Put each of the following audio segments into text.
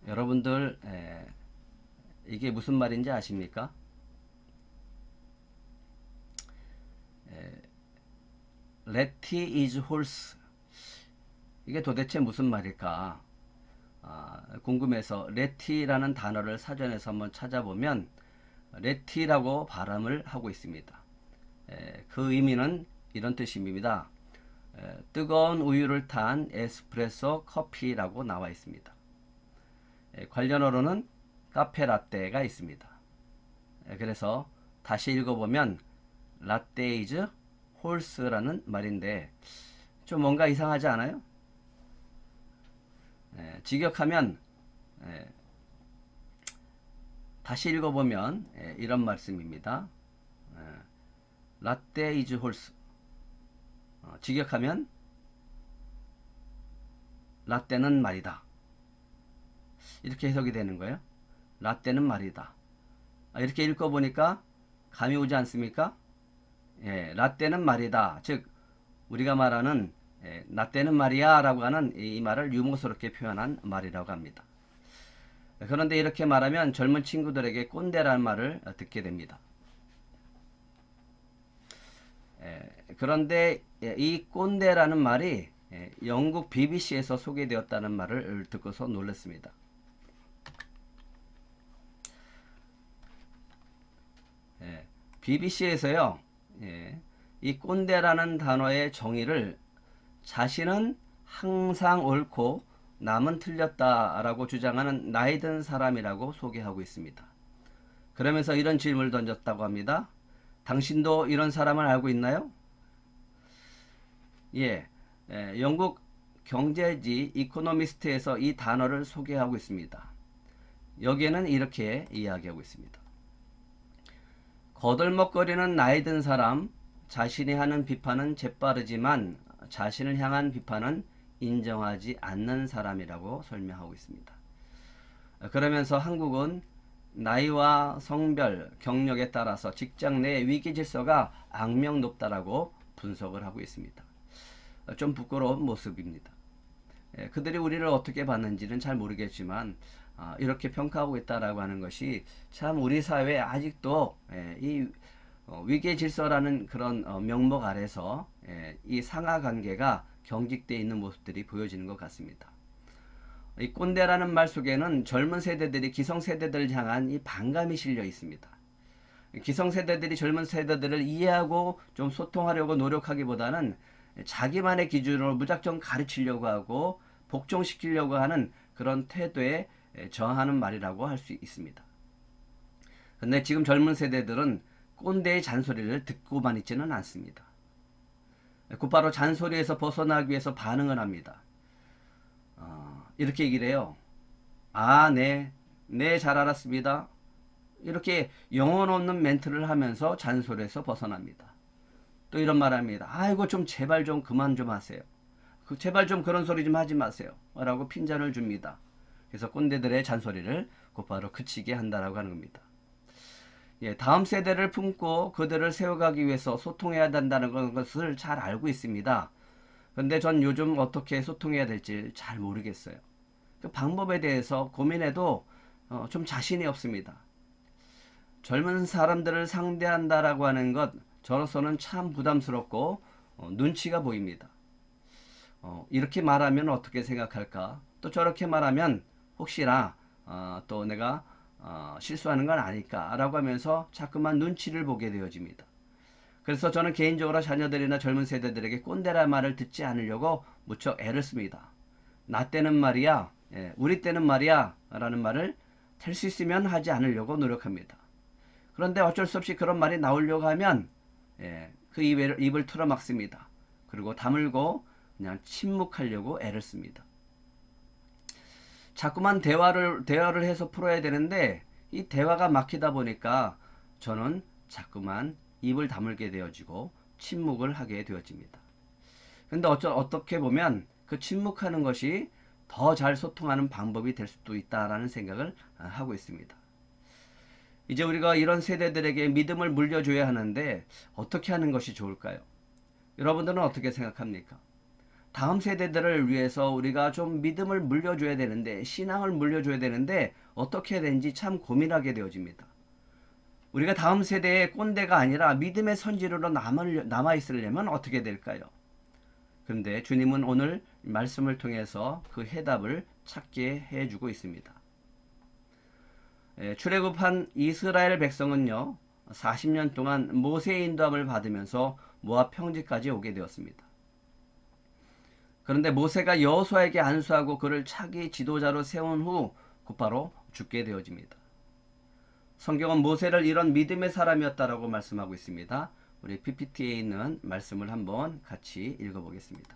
여러분들 이게 무슨 말인지 아십니까? Letty is horse. 이게 도대체 무슨 말일까? 궁금해서 Letty라는 단어를 사전에서 한번 찾아보면 Letty라고 발음을 하고 있습니다. 그 의미는 이런 뜻입니다. 뜨거운 우유를 탄 에스프레소 커피라고 나와 있습니다. 관련어로는 카페라떼가 있습니다. 그래서 다시 읽어보면 라떼 is horse라는 말인데 좀 뭔가 이상하지 않아요? 직역하면 다시 읽어보면 이런 말씀입니다. 라떼 is horse. 직역하면 라떼는 말이다. 이렇게 해석이 되는 거예요. 라떼는 말이다. 이렇게 읽어보니까 감이 오지 않습니까? 라떼는 말이다. 즉 우리가 말하는 라떼는 말이야 라고 하는 이 말을 유머스럽게 표현한 말이라고 합니다. 그런데 이렇게 말하면 젊은 친구들에게 꼰대라는 말을 듣게 됩니다. 그런데 이 꼰대라는 말이 영국 BBC에서 소개되었다는 말을 듣고서 놀랐습니다. BBC에서요, 이 꼰대라는 단어의 정의를 자신은 항상 옳고 남은 틀렸다라고 주장하는 나이 든 사람이라고 소개하고 있습니다. 그러면서 이런 질문을 던졌다고 합니다. 당신도 이런 사람을 알고 있나요? 영국 경제지 이코노미스트에서 이 단어를 소개하고 있습니다. 여기에는 이렇게 이야기하고 있습니다. 거들먹거리는 나이 든 사람, 자신이 하는 비판은 재빠르지만 자신을 향한 비판은 인정하지 않는 사람이라고 설명하고 있습니다. 그러면서 한국은 나이와 성별, 경력에 따라서 직장 내 위기 질서가 악명 높다라고 분석을 하고 있습니다. 좀 부끄러운 모습입니다. 그들이 우리를 어떻게 봤는지는 잘 모르겠지만 이렇게 평가하고 있다라고 하는 것이 참 우리 사회에 아직도 이 위계 질서라는 그런 명목 아래서 이 상하 관계가 경직되어 있는 모습들이 보여지는 것 같습니다. 이 꼰대라는 말 속에는 젊은 세대들이 기성세대들을 향한 이 반감이 실려 있습니다. 기성세대들이 젊은 세대들을 이해하고 좀 소통하려고 노력하기보다는 자기만의 기준으로 무작정 가르치려고 하고 복종시키려고 하는 그런 태도에 저항하는 말이라고 할 수 있습니다. 근데 지금 젊은 세대들은 꼰대의 잔소리를 듣고만 있지는 않습니다. 곧바로 잔소리에서 벗어나기 위해서 반응을 합니다. 이렇게 얘기를 해요. 네, 잘 알았습니다. 이렇게 영혼 없는 멘트를 하면서 잔소리에서 벗어납니다. 또 이런 말 합니다. 아이고 좀 제발 좀 그만 좀 하세요. 제발 좀 그런 소리 좀 하지 마세요. 라고 핀잔을 줍니다. 그래서 꼰대들의 잔소리를 곧바로 그치게 한다라고 하는 겁니다. 다음 세대를 품고 그들을 세워가기 위해서 소통해야 된다는 것을 잘 알고 있습니다. 근데 전 요즘 어떻게 소통해야 될지 잘 모르겠어요. 그 방법에 대해서 고민해도 좀 자신이 없습니다. 젊은 사람들을 상대한다라고 하는 것 저로서는 참 부담스럽고 눈치가 보입니다. 이렇게 말하면 어떻게 생각할까? 또 저렇게 말하면 혹시나 또 내가 실수하는 건 아닐까? 라고 하면서 자꾸만 눈치를 보게 되어집니다. 그래서 저는 개인적으로 자녀들이나 젊은 세대들에게 꼰대란 말을 듣지 않으려고 무척 애를 씁니다. 나 때는 말이야, 우리 때는 말이야 라는 말을 될 수 있으면 하지 않으려고 노력합니다. 그런데 어쩔 수 없이 그런 말이 나오려고 하면 그 입을 틀어막습니다. 그리고 다물고 그냥 침묵하려고 애를 씁니다. 자꾸만 대화를 해서 풀어야 되는데 이 대화가 막히다 보니까 저는 자꾸만 입을 다물게 되어지고 침묵을 하게 되어집니다. 근데 어떻게 보면 그 침묵하는 것이 더 잘 소통하는 방법이 될 수도 있다라는 생각을 하고 있습니다. 이제 우리가 이런 세대들에게 믿음을 물려줘야 하는데 어떻게 하는 것이 좋을까요? 여러분들은 어떻게 생각합니까? 다음 세대들을 위해서 우리가 좀 믿음을 물려줘야 되는데, 신앙을 물려줘야 되는데 어떻게 해야 되는지 참 고민하게 되어집니다. 우리가 다음 세대의 꼰대가 아니라 믿음의 선지로로 남아있으려면 어떻게 될까요? 그런데 주님은 오늘 말씀을 통해서 그 해답을 찾게 해주고 있습니다. 출애굽한 이스라엘 백성은요, 40년 동안 모세의 인도함을 받으면서 모압 평지까지 오게 되었습니다. 그런데 모세가 여호수아에게 안수하고 그를 차기 지도자로 세운 후 곧바로 죽게 되어집니다. 성경은 모세를 이런 믿음의 사람이었다라고 말씀하고 있습니다. 우리 PPT에 있는 말씀을 한번 같이 읽어보겠습니다.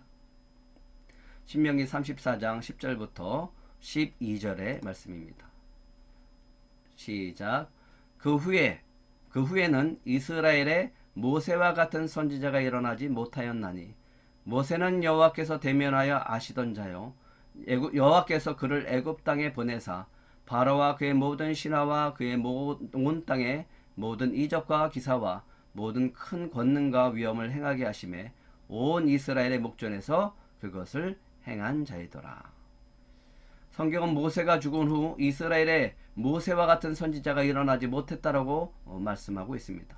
신명기 34장 10절부터 12절의 말씀입니다. 시작. 그 후에는 이스라엘에 모세와 같은 선지자가 일어나지 못하였나니 모세는 여호와께서 대면하여 아시던 자요 여호와께서 그를 애굽 땅에 보내사 바로와 그의 모든 신하와 그의 온 땅의 모든 이적과 기사와 모든 큰 권능과 위엄을 행하게 하심에 온 이스라엘의 목전에서 그것을 행한 자이더라. 성경은 모세가 죽은 후 이스라엘에 모세와 같은 선지자가 일어나지 못했다라고 말씀하고 있습니다.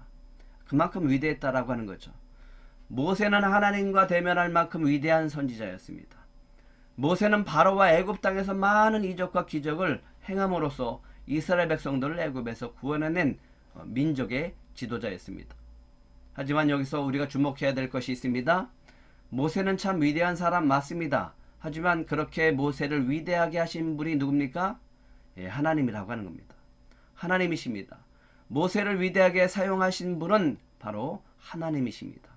그만큼 위대했다라고 하는 거죠. 모세는 하나님과 대면할 만큼 위대한 선지자였습니다. 모세는 바로와 애굽 땅에서 많은 이적과 기적을 행함으로써 이스라엘 백성들을 애굽에서 구원해낸 민족의 지도자였습니다. 하지만 여기서 우리가 주목해야 될 것이 있습니다. 모세는 참 위대한 사람 맞습니다. 하지만 그렇게 모세를 위대하게 하신 분이 누굽니까? 하나님이라고 하는 겁니다. 하나님이십니다. 모세를 위대하게 사용하신 분은 바로 하나님이십니다.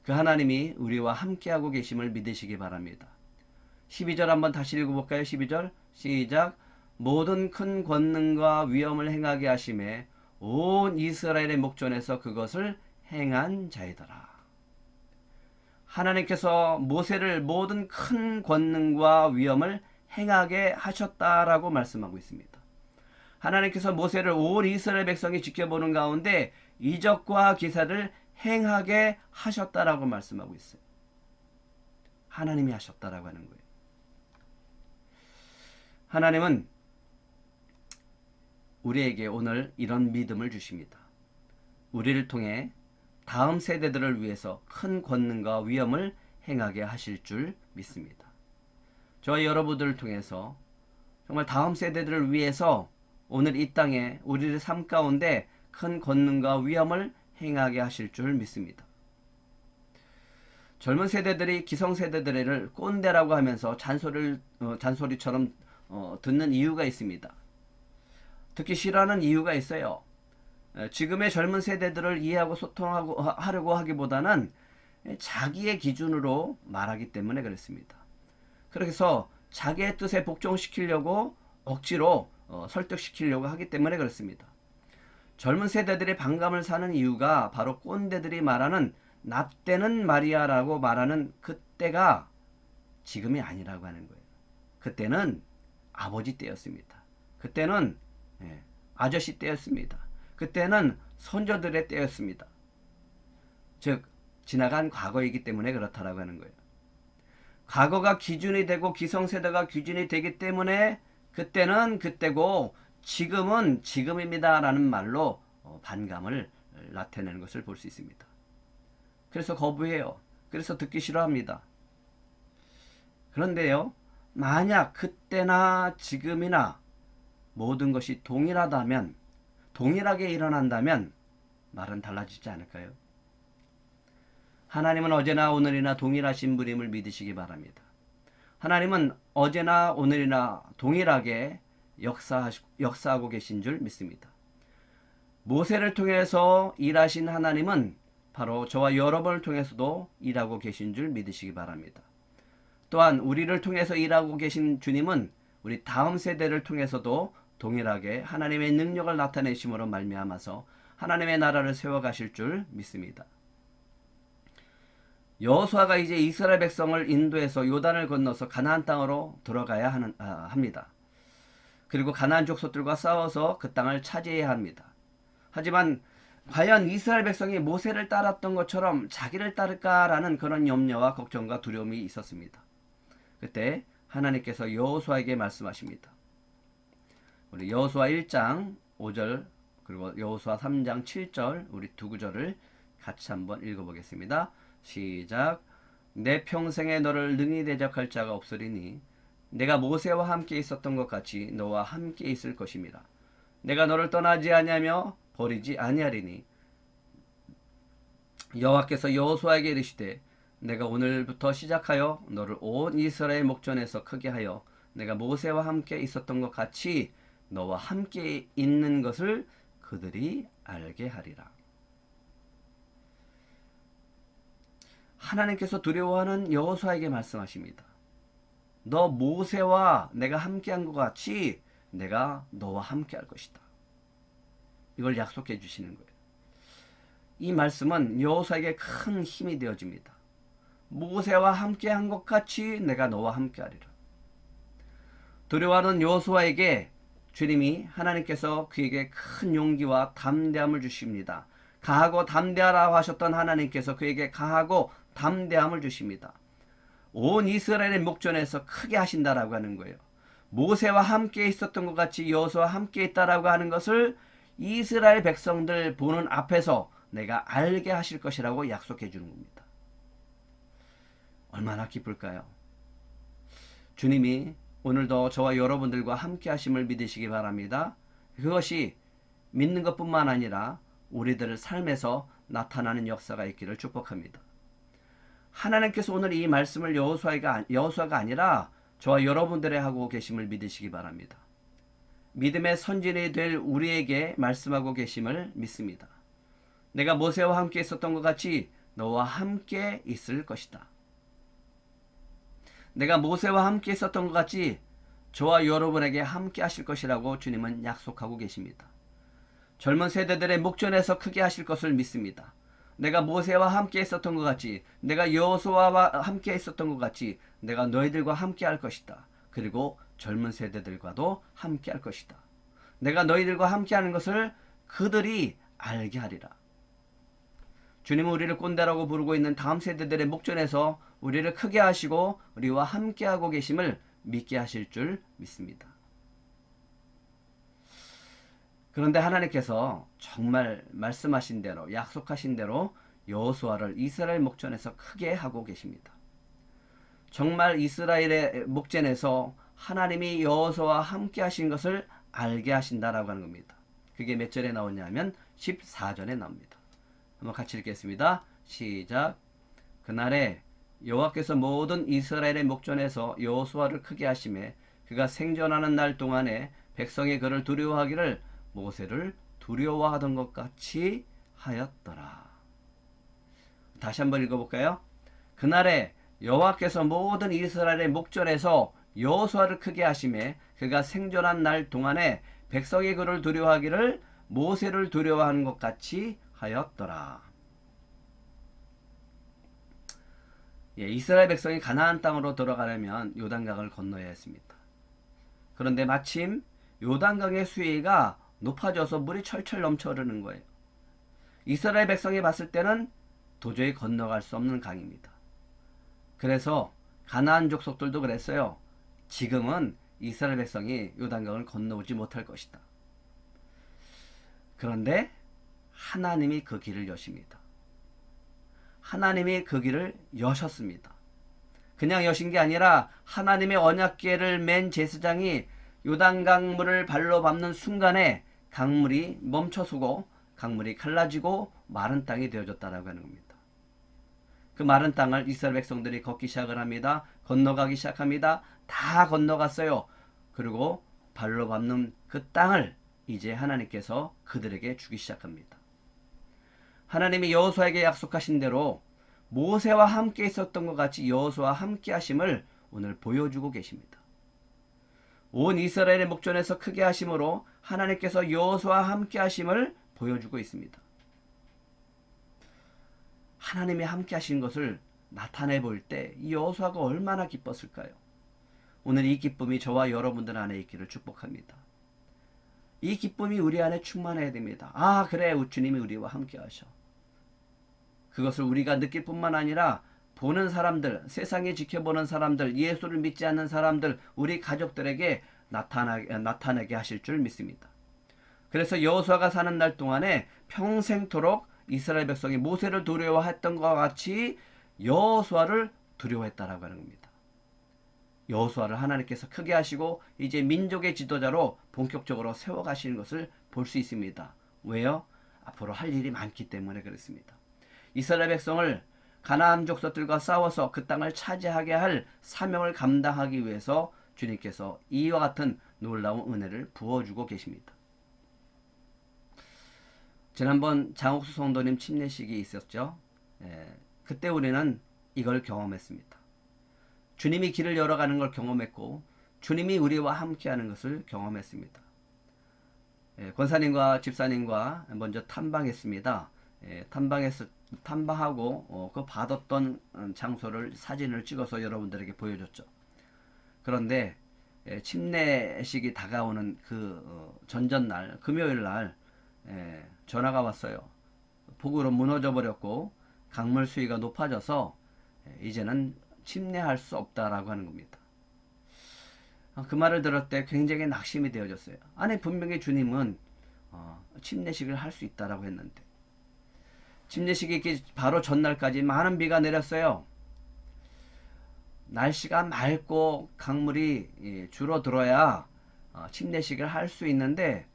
그 하나님이 우리와 함께하고 계심을 믿으시기 바랍니다. 12절 한번 다시 읽어볼까요? 12절 시작. 모든 큰 권능과 위엄을 행하게 하심에 온 이스라엘의 목전에서 그것을 행한 자이더라. 하나님께서 모세를 모든 큰 권능과 위엄을 행하게 하셨다라고 말씀하고 있습니다. 하나님께서 모세를 온 이스라엘 백성이 지켜보는 가운데 이적과 기사를 행하게 하셨다라고 말씀하고 있어요. 하나님이 하셨다라고 하는 거예요. 하나님은 우리에게 오늘 이런 믿음을 주십니다. 우리를 통해 다음 세대들을 위해서 큰 권능과 위엄을 행하게 하실 줄 믿습니다. 저와 여러분들을 통해서 정말 다음 세대들을 위해서 오늘 이 땅에 우리의 삶 가운데 큰 권능과 위엄을 행하게 하실 줄 믿습니다. 젊은 세대들이 기성세대들을 꼰대라고 하면서 잔소리처럼 듣는 이유가 있습니다. 듣기 싫어하는 이유가 있어요. 지금의 젊은 세대들을 이해하고 소통하려고 하기보다는 자기의 기준으로 말하기 때문에 그렇습니다. 그래서 자기의 뜻에 복종시키려고 억지로 설득시키려고 하기 때문에 그렇습니다. 젊은 세대들의 반감을 사는 이유가 바로 꼰대들이 말하는 나 때는 말이야라고 말하는 그때가 지금이 아니라고 하는 거예요. 그때는 아버지 때였습니다. 그때는 아저씨 때였습니다. 그때는 선조들의 때였습니다. 즉 지나간 과거이기 때문에 그렇다라고 하는 거예요. 과거가 기준이 되고 기성세대가 기준이 되기 때문에 그때는 그때고 지금은 지금입니다 라는 말로 반감을 나타내는 것을 볼 수 있습니다. 그래서 거부해요. 그래서 듣기 싫어합니다. 그런데요, 만약 그때나 지금이나 모든 것이 동일하다면, 동일하게 일어난다면 말은 달라지지 않을까요? 하나님은 어제나 오늘이나 동일하신 분임을 믿으시기 바랍니다. 하나님은 어제나 오늘이나 동일하게 역사하고 계신 줄 믿습니다. 모세를 통해서 일하신 하나님은 바로 저와 여러분을 통해서도 일하고 계신 줄 믿으시기 바랍니다. 또한 우리를 통해서 일하고 계신 주님은 우리 다음 세대를 통해서도 동일하게 하나님의 능력을 나타내심으로 말미암아서 하나님의 나라를 세워가실 줄 믿습니다. 여호수아가 이제 이스라엘 백성을 인도해서 요단을 건너서 가나안 땅으로 들어가야 합니다. 그리고 가나안 족속들과 싸워서 그 땅을 차지해야 합니다. 하지만 과연 이스라엘 백성이 모세를 따랐던 것처럼 자기를 따를까라는 그런 염려와 걱정과 두려움이 있었습니다. 그때 하나님께서 여호수아에게 말씀하십니다. 우리 여호수아 1장 5절 그리고 여호수아 3장 7절 우리 두 구절을 같이 한번 읽어보겠습니다. 시작. 내 평생에 너를 능히 대적할 자가 없으리니 내가 모세와 함께 있었던 것 같이 너와 함께 있을 것임이라. 내가 너를 떠나지 아니하며 버리지 아니하리니 여호와께서 여호수아에게 이르시되 내가 오늘부터 시작하여 너를 온 이스라엘 목전에서 크게 하여 내가 모세와 함께 있었던 것 같이 너와 함께 있는 것을 그들이 알게 하리라. 하나님께서 두려워하는 여호수아에게 말씀하십니다. 너 모세와 내가 함께한 것 같이 내가 너와 함께할 것이다. 이걸 약속해 주시는 거예요. 이 말씀은 여호수아에게 큰 힘이 되어집니다. 모세와 함께한 것 같이 내가 너와 함께하리라. 두려워하는 여호수아에게 주님이 하나님께서 그에게 큰 용기와 담대함을 주십니다. 가하고 담대하라고 하셨던 하나님께서 그에게 가하고 담대함을 주십니다. 온 이스라엘의 목전에서 크게 하신다라고 하는 거예요. 모세와 함께 있었던 것 같이 여호수아와 함께 있다라고 하는 것을 이스라엘 백성들 보는 앞에서 내가 알게 하실 것이라고 약속해 주는 겁니다. 얼마나 기쁠까요? 주님이 오늘도 저와 여러분들과 함께 하심을 믿으시기 바랍니다. 그것이 믿는 것뿐만 아니라 우리들 삶에서 나타나는 역사가 있기를 축복합니다. 하나님께서 오늘 이 말씀을 여호수아가 아니라 저와 여러분들의 하고 계심을 믿으시기 바랍니다. 믿음의 선진이 될 우리에게 말씀하고 계심을 믿습니다. 내가 모세와 함께 있었던 것 같이 너와 함께 있을 것이다. 내가 모세와 함께 있었던 것 같이 저와 여러분에게 함께 하실 것이라고 주님은 약속하고 계십니다. 젊은 세대들의 목전에서 크게 하실 것을 믿습니다. 내가 모세와 함께 있었던 것 같이 내가 여호수아와 함께 있었던 것 같이 내가 너희들과 함께 할 것이다. 그리고 젊은 세대들과도 함께 할 것이다. 내가 너희들과 함께 하는 것을 그들이 알게 하리라. 주님은 우리를 꼰대라고 부르고 있는 다음 세대들의 목전에서 우리를 크게 하시고 우리와 함께하고 계심을 믿게 하실 줄 믿습니다. 그런데 하나님께서 정말 말씀하신 대로 약속하신 대로 여호수아를 이스라엘 목전에서 크게 하고 계십니다. 정말 이스라엘의 목전에서 하나님이 여호수아와 함께 하신 것을 알게 하신다라고 하는 겁니다. 그게 몇 절에 나오냐면 14절에 나옵니다. 한번 같이 읽겠습니다. 시작. 그날에 여호와께서 모든 이스라엘의 목전에서 여호수아를 크게 하심에 그가 생존하는 날 동안에 백성이 그를 두려워하기를 모세를 두려워하던 것 같이 하였더라. 다시 한번 읽어볼까요? 그날에 여호와께서 모든 이스라엘의 목전에서 여호수아를 크게 하심에 그가 생존한 날 동안에 백성이 그를 두려워하기를 모세를 두려워하는 것 같이 하였더라. 이스라엘 백성이 가나안 땅으로 들어가려면 요단강을 건너야 했습니다. 그런데 마침 요단강의 수위가 높아져서 물이 철철 넘쳐 흐르는 거예요. 이스라엘 백성이 봤을 때는 도저히 건너갈 수 없는 강입니다. 그래서 가나안 족속들도 그랬어요. 지금은 이스라엘 백성이 요단강을 건너오지 못할 것이다. 그런데 하나님이 그 길을 여십니다. 하나님이 그 길을 여셨습니다. 그냥 여신 게 아니라 하나님의 언약궤를 맨 제사장이 요단강 물을 발로 밟는 순간에 강물이 멈춰서고 강물이 갈라지고 마른 땅이 되어졌다라고 하는 겁니다. 그 마른 땅을 이스라엘 백성들이 걷기 시작을 합니다. 건너가기 시작합니다. 다 건너갔어요. 그리고 발로 밟는 그 땅을 이제 하나님께서 그들에게 주기 시작합니다. 하나님이 여호수아에게 약속하신 대로 모세와 함께 있었던 것 같이 여호수아와 함께 하심을 오늘 보여주고 계십니다. 온 이스라엘의 목전에서 크게 하심으로 하나님께서 여호수아와 함께 하심을 보여주고 있습니다. 하나님이 함께 하신 것을 나타내 볼 때 이 여호수아가 얼마나 기뻤을까요? 오늘 이 기쁨이 저와 여러분들 안에 있기를 축복합니다. 이 기쁨이 우리 안에 충만해야 됩니다. 아, 그래, 주님이 우리와 함께 하셔. 그것을 우리가 느낄 뿐만 아니라 보는 사람들, 세상에 지켜보는 사람들, 예수를 믿지 않는 사람들, 우리 가족들에게 나타나게 하실 줄 믿습니다. 그래서 여호수아가 사는 날 동안에 평생토록 이스라엘 백성이 모세를 두려워했던 것과 같이 여호수아를 두려워했다라고 하는 겁니다. 여호수아를 하나님께서 크게 하시고 이제 민족의 지도자로 본격적으로 세워가시는 것을 볼 수 있습니다. 왜요? 앞으로 할 일이 많기 때문에 그렇습니다. 이스라엘 백성을 가나안 족속들과 싸워서 그 땅을 차지하게 할 사명을 감당하기 위해서 주님께서 이와 같은 놀라운 은혜를 부어주고 계십니다. 지난번 장옥수 성도님 침례식이 있었죠. 그때 우리는 이걸 경험했습니다. 주님이 길을 열어가는 걸 경험했고 주님이 우리와 함께하는 것을 경험했습니다. 권사님과 집사님과 먼저 탐방했습니다. 탐방하고 그 받았던 장소를 사진을 찍어서 여러분들에게 보여줬죠. 그런데 침례식이 다가오는 그 전전날 금요일날 전화가 왔어요. 폭우로 무너져 버렸고 강물 수위가 높아져서 이제는 침례할 수 없다라고 하는 겁니다. 그 말을 들을 때 굉장히 낙심이 되어졌어요. 아니 분명히 주님은 침례식을 할 수 있다라고 했는데 침례식이 있기 바로 전날까지 많은 비가 내렸어요. 날씨가 맑고 강물이 줄어들어야 침례식을 할 수 있는데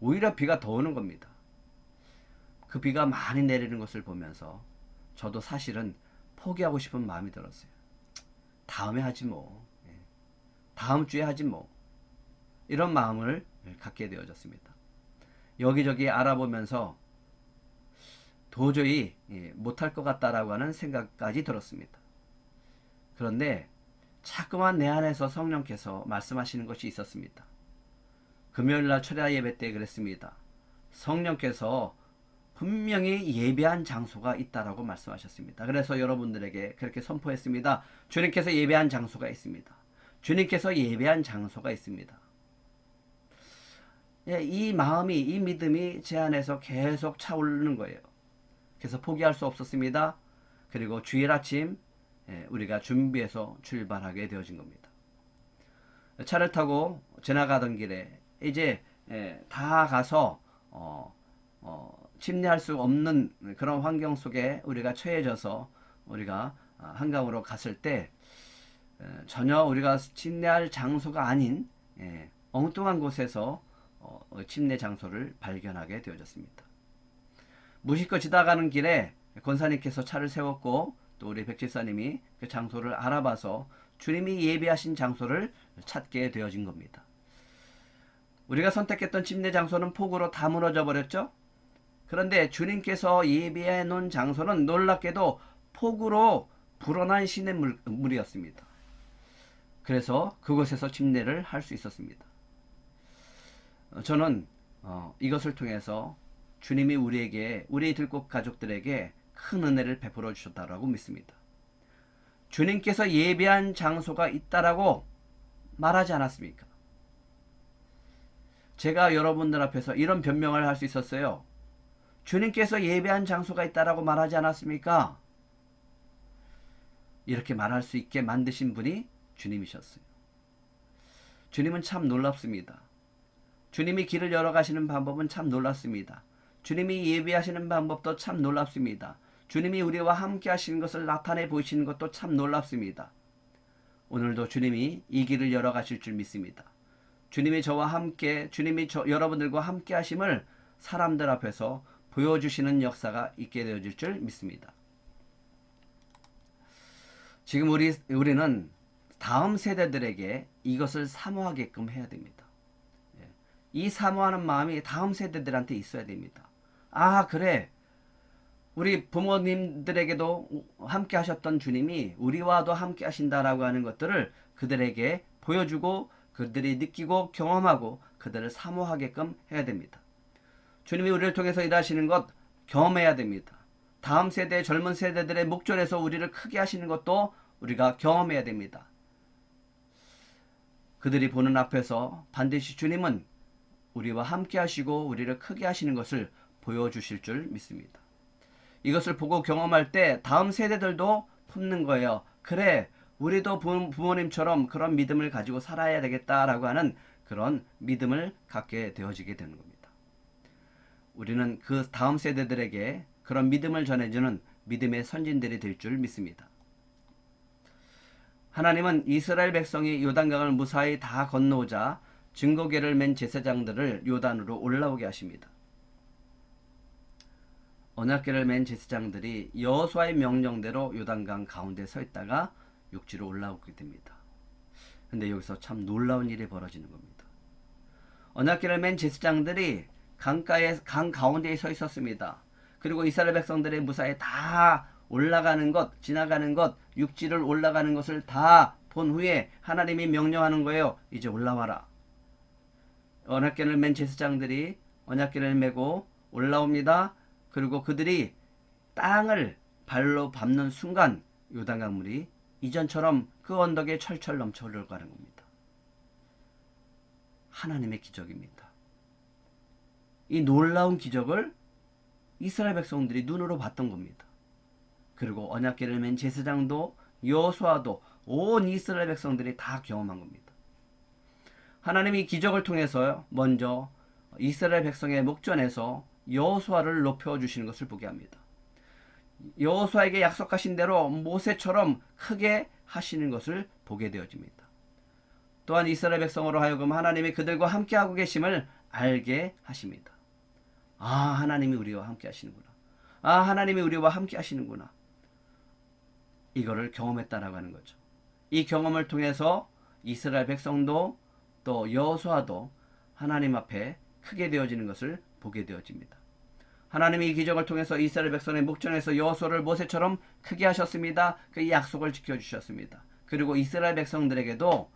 오히려 비가 더 오는 겁니다. 그 비가 많이 내리는 것을 보면서 저도 사실은 포기하고 싶은 마음이 들었어요. 다음에 하지 뭐. 다음 주에 하지 뭐. 이런 마음을 갖게 되어졌습니다. 여기저기 알아보면서 도저히 못할 것 같다라고 하는 생각까지 들었습니다. 그런데 자꾸만 내 안에서 성령께서 말씀하시는 것이 있었습니다. 금요일날 철야 예배 때 그랬습니다. 성령께서 분명히 예배한 장소가 있다라고 말씀하셨습니다. 그래서 여러분들에게 그렇게 선포했습니다. 주님께서 예배한 장소가 있습니다. 주님께서 예배한 장소가 있습니다. 이 마음이, 이 믿음이 제 안에서 계속 차오르는 거예요. 그래서 포기할 수 없었습니다. 그리고 주일 아침 우리가 준비해서 출발하게 되어진 겁니다. 차를 타고 지나가던 길에 이제 다 가서 침례할 수 없는 그런 환경 속에 우리가 처해져서 우리가 한강으로 갔을 때 전혀 우리가 침례할 장소가 아닌 엉뚱한 곳에서 침례 장소를 발견하게 되어졌습니다. 무심코 지나가는 길에 권사님께서 차를 세웠고 또 우리 백집사님이 그 장소를 알아봐서 주님이 예배하신 장소를 찾게 되어진 겁니다. 우리가 선택했던 침례 장소는 폭우로 다 무너져 버렸죠. 그런데 주님께서 예배해 놓은 장소는 놀랍게도 폭우로 불어난 시냇물이었습니다. 그래서 그곳에서 침례를 할 수 있었습니다. 저는 이것을 통해서 주님이 우리 들꽃 가족들에게 큰 은혜를 베풀어 주셨다고 믿습니다. 주님께서 예배한 장소가 있다라고 말하지 않았습니까? 제가 여러분들 앞에서 이런 변명을 할 수 있었어요. 주님께서 예배한 장소가 있다라고 말하지 않았습니까? 이렇게 말할 수 있게 만드신 분이 주님이셨어요. 주님은 참 놀랍습니다. 주님이 길을 열어가시는 방법은 참 놀랍습니다. 주님이 예배하시는 방법도 참 놀랍습니다. 주님이 우리와 함께 하시는 것을 나타내 보이시는 것도 참 놀랍습니다. 오늘도 주님이 이 길을 열어가실 줄 믿습니다. 주님이 저와 함께, 여러분들과 함께 하심을 사람들 앞에서 보여주시는 역사가 있게 되어질 줄 믿습니다. 지금 우리는 다음 세대들에게 이것을 사모하게끔 해야 됩니다. 이 사모하는 마음이 다음 세대들한테 있어야 됩니다. 아, 그래. 우리 부모님들에게도 함께 하셨던 주님이 우리와도 함께 하신다라고 하는 것들을 그들에게 보여주고 그들이 느끼고 경험하고 그들을 사모하게끔 해야 됩니다. 주님이 우리를 통해서 일하시는 것 경험해야 됩니다. 다음 세대, 젊은 세대들의 목전에서 우리를 크게 하시는 것도 우리가 경험해야 됩니다. 그들이 보는 앞에서 반드시 주님은 우리와 함께 하시고 우리를 크게 하시는 것을 보여주실 줄 믿습니다. 이것을 보고 경험할 때 다음 세대들도 품는 거예요. 그래, 우리도 부모님처럼 그런 믿음을 가지고 살아야 되겠다라고 하는 그런 믿음을 갖게 되어지게 되는 겁니다. 우리는 그 다음 세대들에게 그런 믿음을 전해주는 믿음의 선진들이 될 줄 믿습니다. 하나님은 이스라엘 백성이 요단강을 무사히 다 건너오자 증거궤를 맨 제사장들을 요단으로 올라오게 하십니다. 언약궤를 맨 제사장들이 여호수아의 명령대로 요단강 가운데 서 있다가 육지로 올라오게 됩니다. 근데 여기서 참 놀라운 일이 벌어지는 겁니다. 언약궤를 맨 제사장들이 강 가운데에 서 있었습니다. 그리고 이스라엘 백성들의 무사히 다 올라가는 것, 지나가는 것, 육지를 올라가는 것을 다 본 후에 하나님이 명령하는 거예요. 이제 올라와라. 언약궤를 맨 제사장들이 언약궤를 메고 올라옵니다. 그리고 그들이 땅을 발로 밟는 순간 요단강물이 이전처럼 그 언덕에 철철 넘쳐 흘러가는 겁니다. 하나님의 기적입니다. 이 놀라운 기적을 이스라엘 백성들이 눈으로 봤던 겁니다. 그리고 언약궤를 맨 제사장도 여호수아도 온 이스라엘 백성들이 다 경험한 겁니다. 하나님이 기적을 통해서 먼저 이스라엘 백성의 목전에서 여호수아를 높여주시는 것을 보게 합니다. 여호수아에게 약속하신 대로 모세처럼 크게 하시는 것을 보게 되어집니다. 또한 이스라엘 백성으로 하여금 하나님이 그들과 함께하고 계심을 알게 하십니다. 아, 하나님이 우리와 함께 하시는구나. 아, 하나님이 우리와 함께 하시는구나. 이거를 경험했다라고 하는 거죠. 이 경험을 통해서 이스라엘 백성도 또 여호수아도 하나님 앞에 크게 되어지는 것을 보게 되어집니다. 하나님이 이 기적을 통해서 이스라엘 백성의 목전에서 여호수아를 모세처럼 크게 하셨습니다. 그 약속을 지켜주셨습니다. 그리고 이스라엘 백성들에게도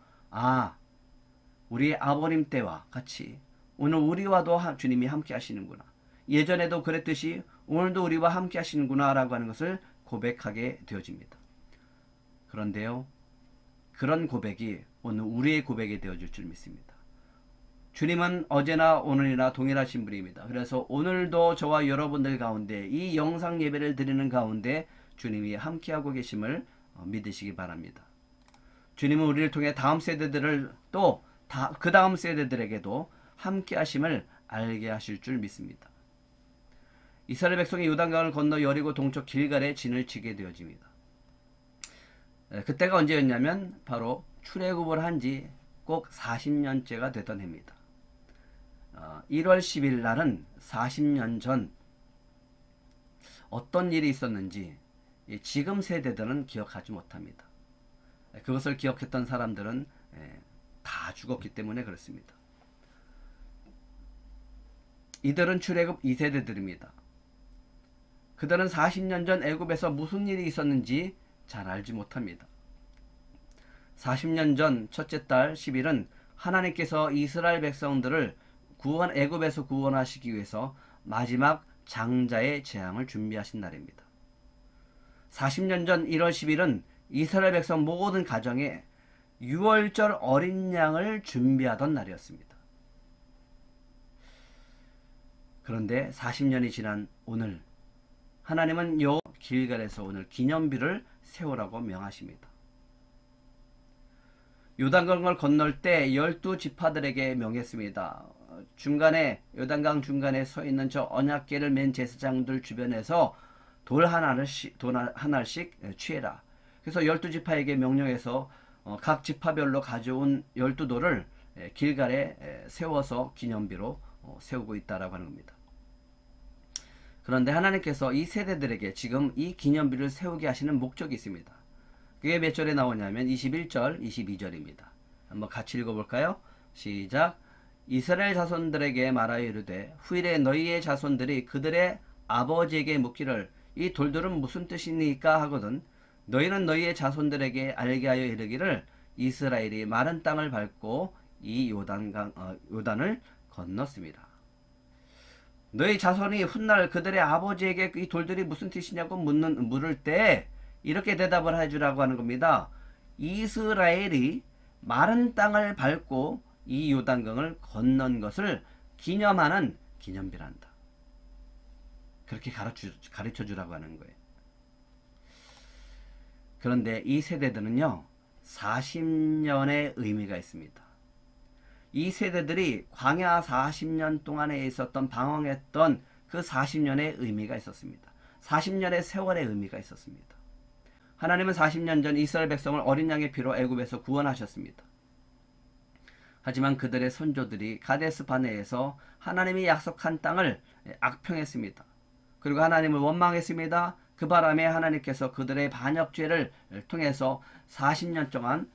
우리 아버님 때와 같이 오늘 우리와도 주님이 함께 하시는구나. 예전에도 그랬듯이 오늘도 우리와 함께 하시는구나 라고 하는 것을 고백하게 되어집니다. 그런데요, 그런 고백이 오늘 우리의 고백이 되어줄 줄 믿습니다. 주님은 어제나 오늘이나 동일하신 분입니다. 그래서 오늘도 저와 여러분들 가운데 이 영상 예배를 드리는 가운데 주님이 함께하고 계심을 믿으시기 바랍니다. 주님은 우리를 통해 다음 세대들을 또 그 다음 세대들에게도 함께하심을 알게 하실 줄 믿습니다. 이스라엘 백성이 요단강을 건너 여리고 동쪽 길갈에 진을 치게 되어집니다. 그때가 언제였냐면 바로 출애굽을 한 지 꼭 40년째가 되던 해입니다. 1월 10일 날은 40년 전 어떤 일이 있었는지 지금 세대들은 기억하지 못합니다. 그것을 기억했던 사람들은 다 죽었기 때문에 그렇습니다. 이들은 출애굽 2세대들입니다. 그들은 40년 전 애굽에서 무슨 일이 있었는지 잘 알지 못합니다. 40년 전 첫째 달 10일은 하나님께서 이스라엘 백성들을 애굽에서 구원하시기 위해서 마지막 장자의 재앙을 준비하신 날입니다. 40년 전 1월 10일은 이스라엘 백성 모든 가정에 유월절 어린 양을 준비하던 날이었습니다. 그런데 40년이 지난 오늘 하나님은 길갈에서 오늘 기념비를 세우라고 명하십니다. 요단강을 건널 때 12지파들에게 명했습니다. 요단강 중간에 서 있는 저 언약궤를 맨 제사장들 주변에서 돌 하나씩 취해라. 그래서 12지파에게 명령해서 각 지파별로 가져온 12돌을 길갈에 세워서 기념비로 세우고 있다라고 하는 겁니다. 그런데 하나님께서 이 세대들에게 지금 이 기념비를 세우게 하시는 목적이 있습니다. 그게 몇 절에 나오냐면 21절, 22절입니다. 한번 같이 읽어볼까요? 시작. 이스라엘 자손들에게 말하여 이르되 후일에 너희의 자손들이 그들의 아버지에게 묻기를 이 돌들은 무슨 뜻이니까 하거든 너희는 너희의 자손들에게 알게 하여 이르기를 이스라엘이 마른 땅을 밟고 이 요단을 건넜습니다. 너희 자손이 훗날 그들의 아버지에게 이 돌들이 무슨 뜻이냐고 물을 때 이렇게 대답을 해주라고 하는 겁니다. 이스라엘이 마른 땅을 밟고 이 요단강을 건넌 것을 기념하는 기념비란다. 그렇게 가르쳐 주라고 하는 거예요. 그런데 이 세대들은요, 40년의 의미가 있습니다. 이 세대들이 광야 40년 동안에 있었던 방황했던 그 40년의 의미가 있었습니다. 40년의 세월의 의미가 있었습니다. 하나님은 40년 전 이스라엘 백성을 어린 양의 피로 애굽에서 구원하셨습니다. 하지만 그들의 선조들이 가데스 바네에서 하나님이 약속한 땅을 악평했습니다. 그리고 하나님을 원망했습니다. 그 바람에 하나님께서 그들의 반역죄를 통해서 40년 동안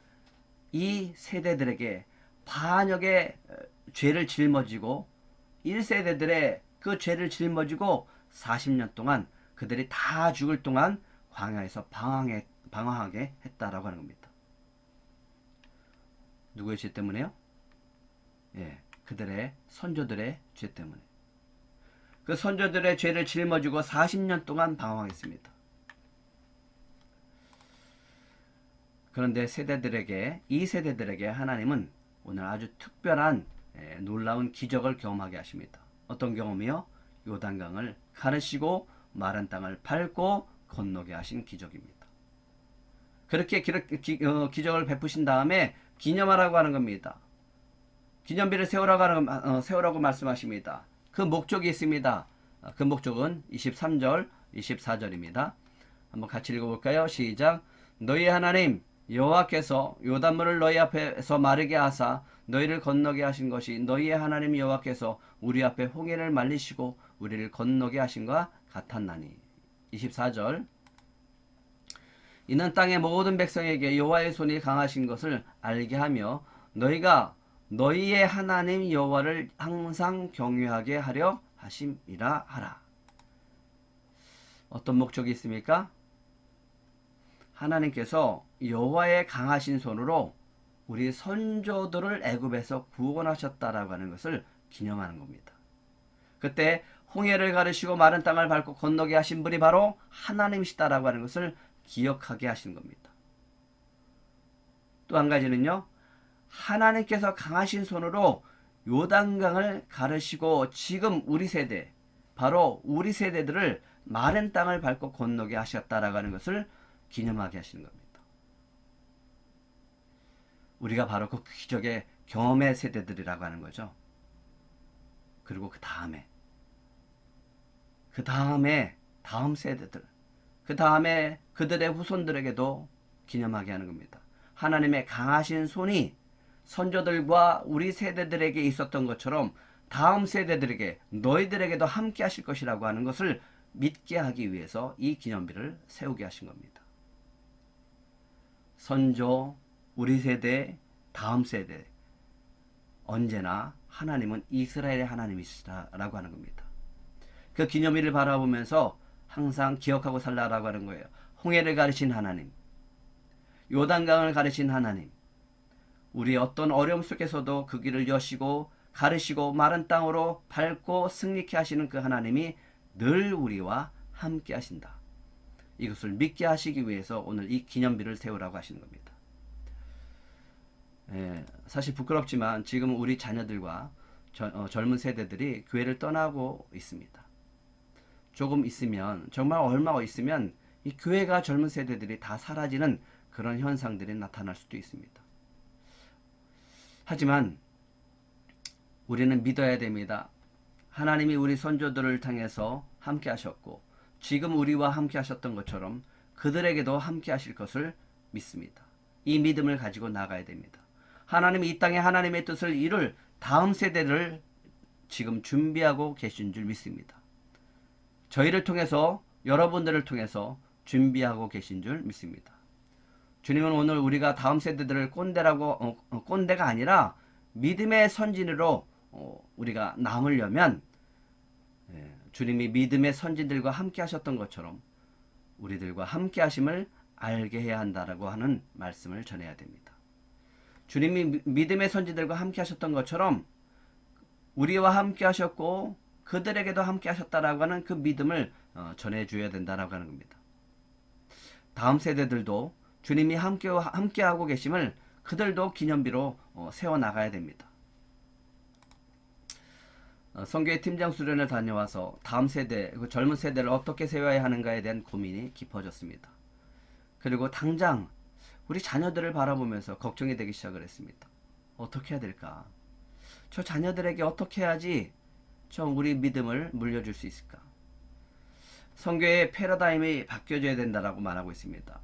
이 세대들에게 반역의 죄를 жил머지고 1세대들의 그 죄를 짊어지고 40년 동안 그들이 다 죽을 동안 광야에서 방황하게 했다라고 하는 겁니다. 누구의 죄 때문에요? 예, 그들의 선조들의 죄 때문에. 그 선조들의 죄를 짊어지고 40년 동안 방황했습니다. 그런데 이 세대들에게 하나님은 오늘 아주 특별한 놀라운 기적을 경험하게 하십니다. 어떤 경험이요? 요단강을 가르시고 마른 땅을 밟고 건너게 하신 기적입니다. 그렇게 기적을 베푸신 다음에 기념하라고 하는 겁니다. 기념비를 세우라고 말씀하십니다. 그 목적이 있습니다. 그 목적은 23절, 24절입니다. 한번 같이 읽어볼까요? 시작. 너희 하나님 여호와께서 요단물을 너희 앞에서 마르게 하사 너희를 건너게 하신 것이 너희의 하나님 여호와께서 우리 앞에 홍해를 말리시고 우리를 건너게 하신과 같았나니. 24절. 이는 땅의 모든 백성에게 여호와의 손이 강하신 것을 알게 하며 너희가 너희의 하나님 여호와를 항상 경외하게 하려 하심이라 하라. 어떤 목적이 있습니까? 하나님께서 여호와의 강하신 손으로 우리 선조들을 애굽에서 구원하셨다라고 하는 것을 기념하는 겁니다. 그때 홍해를 가르시고 마른 땅을 밟고 건너게 하신 분이 바로 하나님이시다라고 하는 것을 기억하게 하신 겁니다. 또 한 가지는요, 하나님께서 강하신 손으로 요단강을 가르시고 지금 우리 세대, 바로 우리 세대들을 마른 땅을 밟고 건너게 하셨다라고 하는 것을 기념하게 하시는 겁니다. 우리가 바로 그 기적의 경험의 세대들이라고 하는 거죠. 그리고 그 다음에 다음 세대들, 그 다음에 그들의 후손들에게도 기념하게 하는 겁니다. 하나님의 강하신 손이 선조들과 우리 세대들에게 있었던 것처럼 다음 세대들에게 너희들에게도 함께 하실 것이라고 하는 것을 믿게 하기 위해서 이 기념비를 세우게 하신 겁니다. 선조, 우리 세대, 다음 세대, 언제나 하나님은 이스라엘의 하나님이시다라고 하는 겁니다. 그 기념일을 바라보면서 항상 기억하고 살라라고 하는 거예요. 홍해를 가르신 하나님, 요단강을 가르신 하나님, 우리 어떤 어려움 속에서도 그 길을 여시고 가르시고 마른 땅으로 밟고 승리케 하시는 그 하나님이 늘 우리와 함께 하신다. 이것을 믿게 하시기 위해서 오늘 이 기념비를 세우라고 하시는 겁니다. 사실 부끄럽지만 지금 우리 자녀들과 젊은 세대들이 교회를 떠나고 있습니다. 조금 있으면, 정말 얼마 있으면 이 교회가 젊은 세대들이 다 사라지는 그런 현상들이 나타날 수도 있습니다. 하지만 우리는 믿어야 됩니다. 하나님이 우리 선조들을 통해서 함께 하셨고 지금 우리와 함께 하셨던 것처럼 그들에게도 함께 하실 것을 믿습니다. 이 믿음을 가지고 나가야 됩니다. 하나님이 이 땅에 하나님의 뜻을 이룰 다음 세대를 지금 준비하고 계신 줄 믿습니다. 저희를 통해서, 여러분들을 통해서 준비하고 계신 줄 믿습니다. 주님은 오늘 우리가 다음 세대들을 꼰대가 아니라 믿음의 선진으로 우리가 남으려면 주님이 믿음의 선진들과 함께 하셨던 것처럼 우리들과 함께 하심을 알게 해야 한다라고 하는 말씀을 전해야 됩니다. 주님이 믿음의 선진들과 함께 하셨던 것처럼 우리와 함께 하셨고 그들에게도 함께 하셨다라고 하는 그 믿음을 전해줘야 된다라고 하는 겁니다. 다음 세대들도 주님이 함께하고 계심을 그들도 기념비로 세워나가야 됩니다. 선교회 팀장 수련을 다녀와서 다음 세대, 그 젊은 세대를 어떻게 세워야 하는가에 대한 고민이 깊어졌습니다. 그리고 당장 우리 자녀들을 바라보면서 걱정이 되기 시작을 했습니다. 어떻게 해야 될까? 저 자녀들에게 어떻게 해야지 우리 믿음을 물려줄 수 있을까? 선교의 패러다임이 바뀌어져야 된다라고 말하고 있습니다.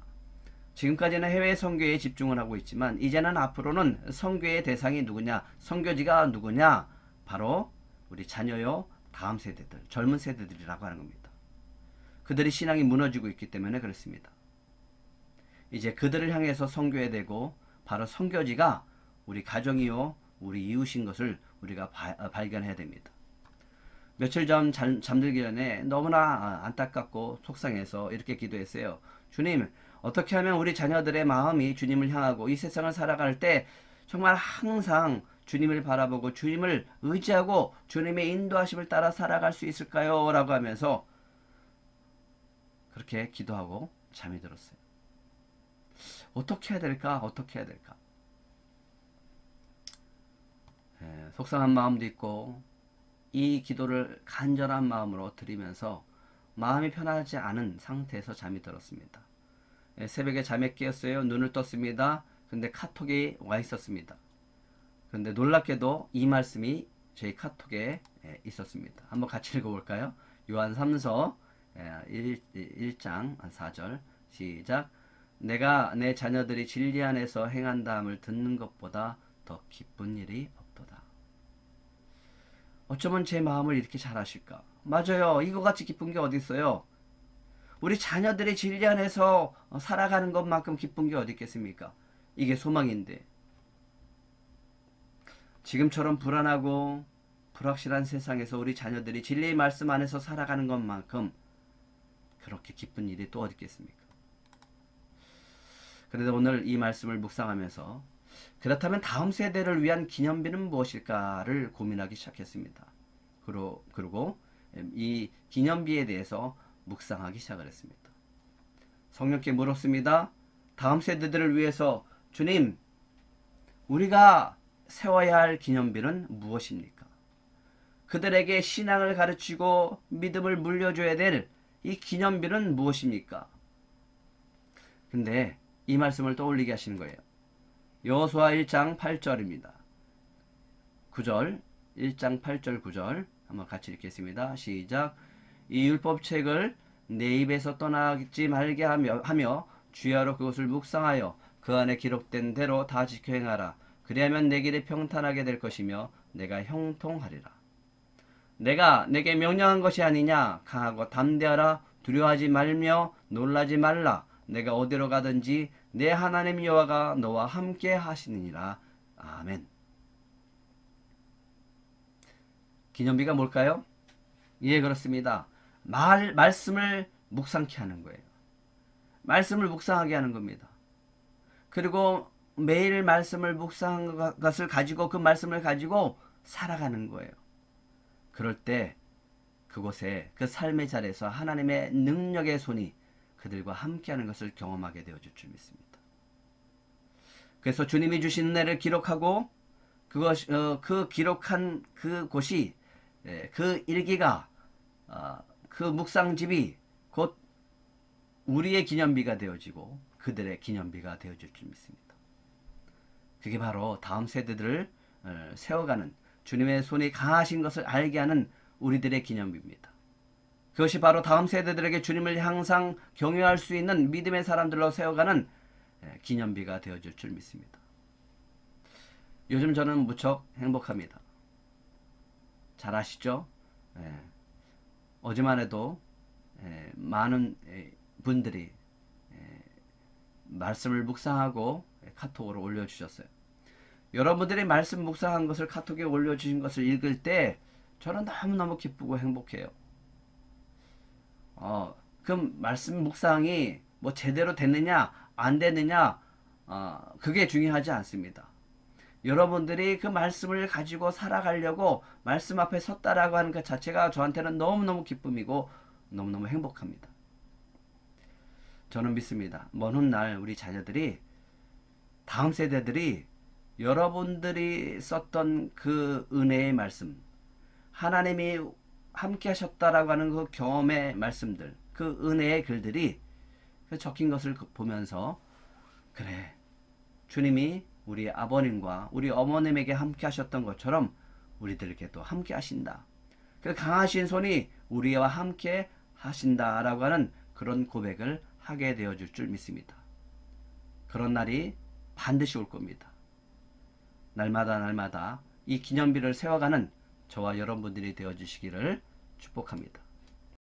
지금까지는 해외 선교에 집중을 하고 있지만 이제는 앞으로는 선교의 대상이 누구냐, 선교지가 누구냐, 바로 우리 자녀요, 다음 세대들, 젊은 세대들이라고 하는 겁니다. 그들이 신앙이 무너지고 있기 때문에 그렇습니다. 이제 그들을 향해서 선교해야 되고 바로 선교지가 우리 가정이요, 우리 이웃인 것을 우리가 발견해야 됩니다. 며칠 전 잠들기 전에 너무나 안타깝고 속상해서 이렇게 기도했어요. 주님, 어떻게 하면 우리 자녀들의 마음이 주님을 향하고 이 세상을 살아갈 때 정말 항상 주님을 바라보고 주님을 의지하고 주님의 인도하심을 따라 살아갈 수 있을까요? 라고 하면서 그렇게 기도하고 잠이 들었어요. 어떻게 해야 될까? 어떻게 해야 될까? 속상한 마음도 있고 이 기도를 간절한 마음으로 드리면서 마음이 편하지 않은 상태에서 잠이 들었습니다. 새벽에 잠에 깨었어요. 눈을 떴습니다. 근데 카톡이 와 있었습니다. 근데 놀랍게도 이 말씀이 저희 카톡에 있었습니다. 한번 같이 읽어볼까요? 요한 3서 1장 4절 시작. 내가 내 자녀들이 진리 안에서 행한다함을 듣는 것보다 더 기쁜 일이 없도다. 어쩌면 제 마음을 이렇게 잘 아실까? 맞아요. 이거 같이 기쁜 게 어디 있어요? 우리 자녀들이 진리 안에서 살아가는 것만큼 기쁜 게 어디 있겠습니까? 이게 소망인데 지금처럼 불안하고 불확실한 세상에서 우리 자녀들이 진리의 말씀 안에서 살아가는 것만큼 그렇게 기쁜 일이 또 어디 있겠습니까? 그래서 오늘 이 말씀을 묵상하면서 그렇다면 다음 세대를 위한 기념비는 무엇일까를 고민하기 시작했습니다. 그리고 이 기념비에 대해서 묵상하기 시작을 했습니다. 성령께 물었습니다. 다음 세대들을 위해서 주님, 우리가 세워야 할 기념비는 무엇입니까? 그들에게 신앙을 가르치고 믿음을 물려줘야 될 이 기념비는 무엇입니까? 근데 이 말씀을 떠올리게 하시는 거예요. 여호수아 1장 8절입니다. 9절, 1장 8절 9절 한번 같이 읽겠습니다. 시작. 이 율법책을 내 입에서 떠나지 말게 하며 주야로 그것을 묵상하여 그 안에 기록된 대로 다 지켜 행하라. 그리하면 내 길이 평탄하게 될 것이며 내가 형통하리라. 내가 내게 명령한 것이 아니냐. 강하고 담대하라. 두려워하지 말며 놀라지 말라. 내가 어디로 가든지 내 하나님 여호와가 너와 함께 하시느니라. 아멘. 기념비가 뭘까요? 예, 그렇습니다. 말씀을 묵상케 하는 거예요. 말씀을 묵상하게 하는 겁니다. 그리고 매일 말씀을 묵상한 것을 가지고 그 말씀을 가지고 살아가는 거예요. 그럴 때 그곳에 그 삶의 자리에서 하나님의 능력의 손이 그들과 함께하는 것을 경험하게 되어질 줄 믿습니다. 그래서 주님이 주신 은혜를 기록하고 그 기록한 그곳이 그 일기가 그 묵상집이 곧 우리의 기념비가 되어지고 그들의 기념비가 되어질 줄 믿습니다. 그게 바로 다음 세대들을 세워가는 주님의 손이 강하신 것을 알게 하는 우리들의 기념비입니다. 그것이 바로 다음 세대들에게 주님을 항상 경외할 수 있는 믿음의 사람들로 세워가는 기념비가 되어질 줄 믿습니다. 요즘 저는 무척 행복합니다. 잘 아시죠? 어제만 해도 많은 분들이 말씀을 묵상하고 카톡으로 올려주셨어요. 여러분들이 말씀 묵상한 것을 카톡에 올려주신 것을 읽을 때 저는 너무너무 기쁘고 행복해요. 그 말씀 묵상이 뭐 제대로 됐느냐 안 됐느냐 그게 중요하지 않습니다. 여러분들이 그 말씀을 가지고 살아가려고 말씀 앞에 섰다라고 하는 것 자체가 저한테는 너무너무 기쁨이고 너무너무 행복합니다. 저는 믿습니다. 먼 훗날 우리 자녀들이 다음 세대들이 여러분들이 썼던 그 은혜의 말씀 하나님이 함께 하셨다라고 하는 그 경험의 말씀들, 그 은혜의 글들이 적힌 것을 보면서, 그래, 주님이 우리 아버님과 우리 어머님에게 함께 하셨던 것처럼 우리들에게도 함께 하신다. 그 강하신 손이 우리와 함께 하신다라고 하는 그런 고백을 하게 되어줄 줄 믿습니다. 그런 날이 반드시 올 겁니다. 날마다 날마다 이 기념비를 세워가는 저와 여러분들이 되어주시기를 축복합니다.